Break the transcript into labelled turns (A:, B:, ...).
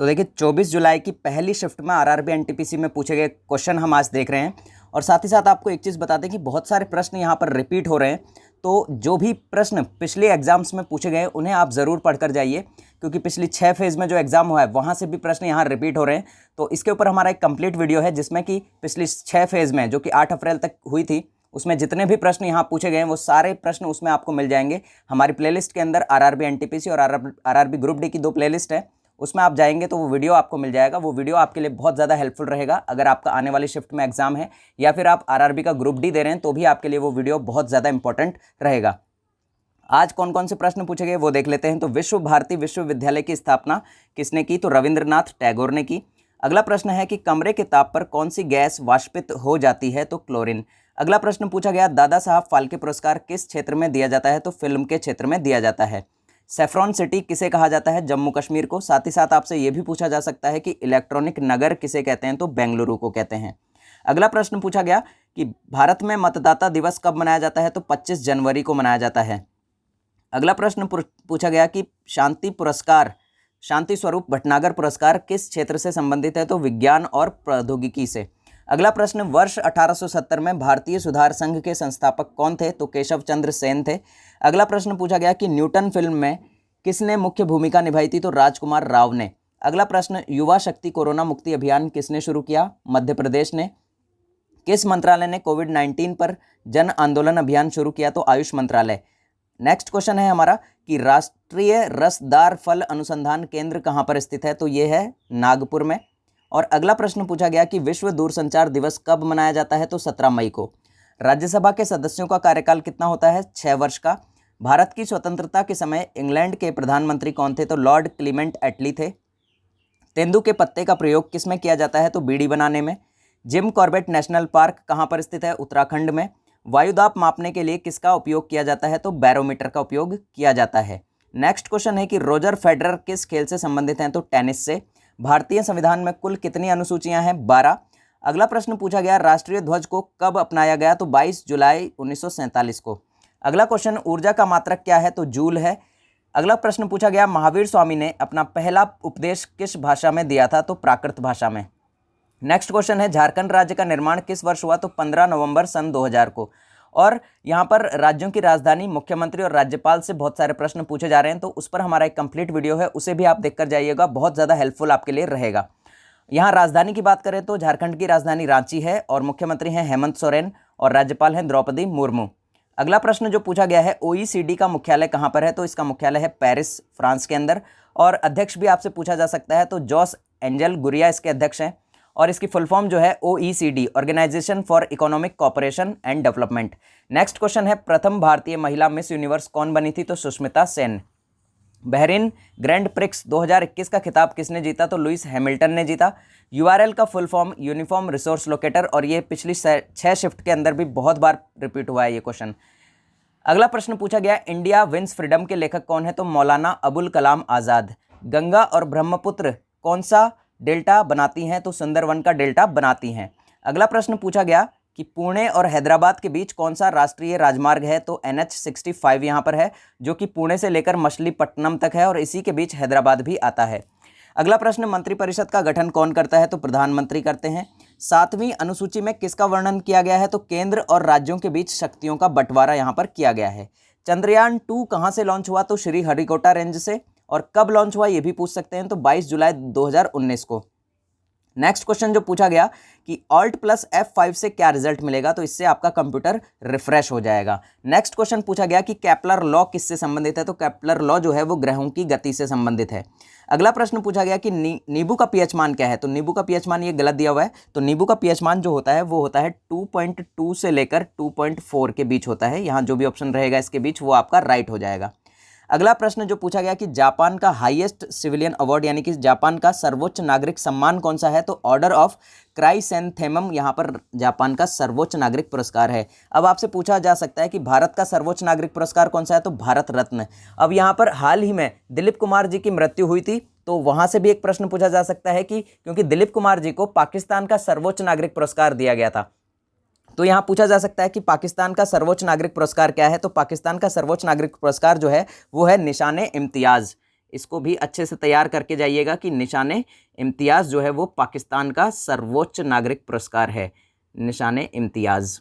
A: तो देखिए 24 जुलाई की पहली शिफ्ट में आरआरबी एनटीपीसी में पूछे गए क्वेश्चन हम आज देख रहे हैं। और साथ ही साथ आपको एक चीज़ बता दें कि बहुत सारे प्रश्न यहाँ पर रिपीट हो रहे हैं। तो जो भी प्रश्न पिछले एग्जाम्स में पूछे गए उन्हें आप ज़रूर पढ़कर जाइए, क्योंकि पिछली 6 फेज़ में जो एग्जाम हुआ है वहाँ से भी प्रश्न यहाँ रिपीट हो रहे हैं। तो इसके ऊपर हमारा एक कंप्लीट वीडियो है जिसमें कि पिछली 6 फेज़ में जो कि 8 अप्रैल तक हुई थी उसमें जितने भी प्रश्न यहाँ पूछे गए हैं वो सारे प्रश्न उसमें आपको मिल जाएंगे हमारी प्लेलिस्ट के अंदर। आरआरबी एनटीपीसी और आरआरबी ग्रुप डी की 2 प्लेलिस्ट है, उसमें आप जाएंगे तो वो वीडियो आपको मिल जाएगा। वो वीडियो आपके लिए बहुत ज़्यादा हेल्पफुल रहेगा अगर आपका आने वाली शिफ्ट में एग्जाम है या फिर आप आरआरबी का ग्रुप डी दे रहे हैं तो भी आपके लिए वो वीडियो बहुत ज़्यादा इंपॉर्टेंट रहेगा। आज कौन कौन से प्रश्न पूछे गए वो देख लेते हैं। तो विश्व भारती विश्वविद्यालय की स्थापना किसने की? तो रविंद्रनाथ टैगोर ने की। अगला प्रश्न है कि कमरे के ताप पर कौन सी गैस वाष्पित हो जाती है? तो क्लोरीन। अगला प्रश्न पूछा गया दादा साहब फाल्के पुरस्कार किस क्षेत्र में दिया जाता है? तो फिल्म के क्षेत्र में दिया जाता है। सेफ्रॉन सिटी किसे कहा जाता है? जम्मू कश्मीर को। साथ ही साथ आपसे ये भी पूछा जा सकता है कि इलेक्ट्रॉनिक नगर किसे कहते हैं? तो बेंगलुरु को कहते हैं। अगला प्रश्न पूछा गया कि भारत में मतदाता दिवस कब मनाया जाता है? तो 25 जनवरी को मनाया जाता है। अगला प्रश्न पूछा गया कि शांति स्वरूप भटनागर पुरस्कार किस क्षेत्र से संबंधित है? तो विज्ञान और प्रौद्योगिकी से। अगला प्रश्न वर्ष 1870 में भारतीय सुधार संघ के संस्थापक कौन थे? तो केशव चंद्र सेन थे। अगला प्रश्न पूछा गया कि न्यूटन फिल्म में किसने मुख्य भूमिका निभाई थी? तो राजकुमार राव ने। अगला प्रश्न युवा शक्ति कोरोना मुक्ति अभियान किसने शुरू किया? मध्य प्रदेश ने। किस मंत्रालय ने कोविड-19 पर जन आंदोलन अभियान शुरू किया? तो आयुष मंत्रालय। नेक्स्ट क्वेश्चन है हमारा कि राष्ट्रीय रसदार फल अनुसंधान केंद्र कहाँ पर स्थित है? तो ये है नागपुर में। और अगला प्रश्न पूछा गया कि विश्व दूरसंचार दिवस कब मनाया जाता है? तो 17 मई को। राज्यसभा के सदस्यों का कार्यकाल कितना होता है? 6 वर्ष का। भारत की स्वतंत्रता के समय इंग्लैंड के प्रधानमंत्री कौन थे? तो लॉर्ड क्लीमेंट एटली थे। तेंदू के पत्ते का प्रयोग किस में किया जाता है? तो बीड़ी बनाने में। जिम कॉर्बेट नेशनल पार्क कहाँ पर स्थित है? उत्तराखंड में। वायुदाब मापने के लिए किसका उपयोग किया जाता है? तो बैरोमीटर का उपयोग किया जाता है। नेक्स्ट क्वेश्चन है कि रोजर फेडरर किस खेल से संबंधित हैं? तो टेनिस से। भारतीय संविधान में कुल कितनी अनुसूचियां हैं? 12। अगला प्रश्न पूछा गया राष्ट्रीय ध्वज को कब अपनाया गया? तो 22 जुलाई 1947 को। अगला क्वेश्चन ऊर्जा का मात्रक क्या है? तो जूल है। अगला प्रश्न पूछा गया महावीर स्वामी ने अपना पहला उपदेश किस भाषा में दिया था? तो प्राकृत भाषा में। नेक्स्ट क्वेश्चन है झारखंड राज्य का निर्माण किस वर्ष हुआ? तो 15 नवंबर सन 2000 को। और यहाँ पर राज्यों की राजधानी, मुख्यमंत्री और राज्यपाल से बहुत सारे प्रश्न पूछे जा रहे हैं, तो उस पर हमारा एक कंप्लीट वीडियो है, उसे भी आप देखकर जाइएगा, बहुत ज़्यादा हेल्पफुल आपके लिए रहेगा। यहाँ राजधानी की बात करें तो झारखंड की राजधानी रांची है और मुख्यमंत्री हैं हेमंत सोरेन और राज्यपाल हैं द्रौपदी मुर्मू। अगला प्रश्न जो पूछा गया है OECD का मुख्यालय कहाँ पर है? तो इसका मुख्यालय है पेरिस, फ्रांस के अंदर। और अध्यक्ष भी आपसे पूछा जा सकता है, तो जॉस एंजल गुरिया इसके अध्यक्ष हैं और इसकी फुल फॉर्म जो है OECD, organisation for economic cooperation and development. Next question है प्रथम भारतीय महिला मिस यूनिवर्स कौन बनी थी? तो Sushmita Sen. Bahrain grand prix 2021 का खिताब किसने जीता? तो लुइस हैमिल्टन ने जीता। URL का full form uniform resource locator, और ये पिछली 6 शिफ्ट के अंदर भी बहुत बार रिपीट हुआ है ये क्वेश्चन। अगला प्रश्न पूछा गया इंडिया विंस फ्रीडम के लेखक कौन है? तो मौलाना अबुल कलाम आज़ाद। गंगा और ब्रह्मपुत्र कौन सा डेल्टा बनाती हैं? तो सुंदरवन का डेल्टा बनाती हैं। अगला प्रश्न पूछा गया कि पुणे और हैदराबाद के बीच कौन सा राष्ट्रीय राजमार्ग है? तो NH65 यहाँ पर है, जो कि पुणे से लेकर मछलीपट्टनम तक है और इसी के बीच हैदराबाद भी आता है। अगला प्रश्न मंत्रिपरिषद का गठन कौन करता है? तो प्रधानमंत्री करते हैं। 7वीं अनुसूची में किसका वर्णन किया गया है? तो केंद्र और राज्यों के बीच शक्तियों का बंटवारा यहाँ पर किया गया है। चंद्रयान 2 कहाँ से लॉन्च हुआ? तो श्रीहरिकोटा रेंज से। और कब लॉन्च हुआ ये भी पूछ सकते हैं, तो 22 जुलाई 2019 को। नेक्स्ट क्वेश्चन जो पूछा गया कि Alt+ F5 से क्या रिजल्ट मिलेगा? तो इससे आपका कंप्यूटर रिफ्रेश हो जाएगा। नेक्स्ट क्वेश्चन पूछा गया कि केपलर लॉ किससे संबंधित है? तो केपलर लॉ जो है वो ग्रहों की गति से संबंधित है। अगला प्रश्न पूछा गया कि नींबू का पीएच मान क्या है? तो नींबू का पीएच मान ये गलत दिया हुआ है, तो नींबू का पीएच मान जो होता है वो होता है 2.2 से लेकर 2.4 के बीच होता है। यहाँ जो भी ऑप्शन रहेगा इसके बीच वो आपका राइट हो जाएगा। अगला प्रश्न जो पूछा गया कि जापान का हाईएस्ट सिविलियन अवार्ड यानी कि जापान का सर्वोच्च नागरिक सम्मान कौन सा है? तो ऑर्डर ऑफ क्राइसेंथेमम यहाँ पर जापान का सर्वोच्च नागरिक पुरस्कार है। अब आपसे पूछा जा सकता है कि भारत का सर्वोच्च नागरिक पुरस्कार कौन सा है? तो भारत रत्न। अब यहाँ पर हाल ही में दिलीप कुमार जी की मृत्यु हुई थी, तो वहाँ से भी एक प्रश्न पूछा जा सकता है कि क्योंकि दिलीप कुमार जी को पाकिस्तान का सर्वोच्च नागरिक पुरस्कार दिया गया था, तो यहाँ पूछा जा सकता है कि पाकिस्तान का सर्वोच्च नागरिक पुरस्कार क्या है? तो पाकिस्तान का सर्वोच्च नागरिक पुरस्कार जो है वो है निशाने इम्तियाज़। इसको भी अच्छे से तैयार करके जाइएगा कि निशाने इम्तियाज़ जो है वो पाकिस्तान का सर्वोच्च नागरिक पुरस्कार है, निशाने इम्तियाज़।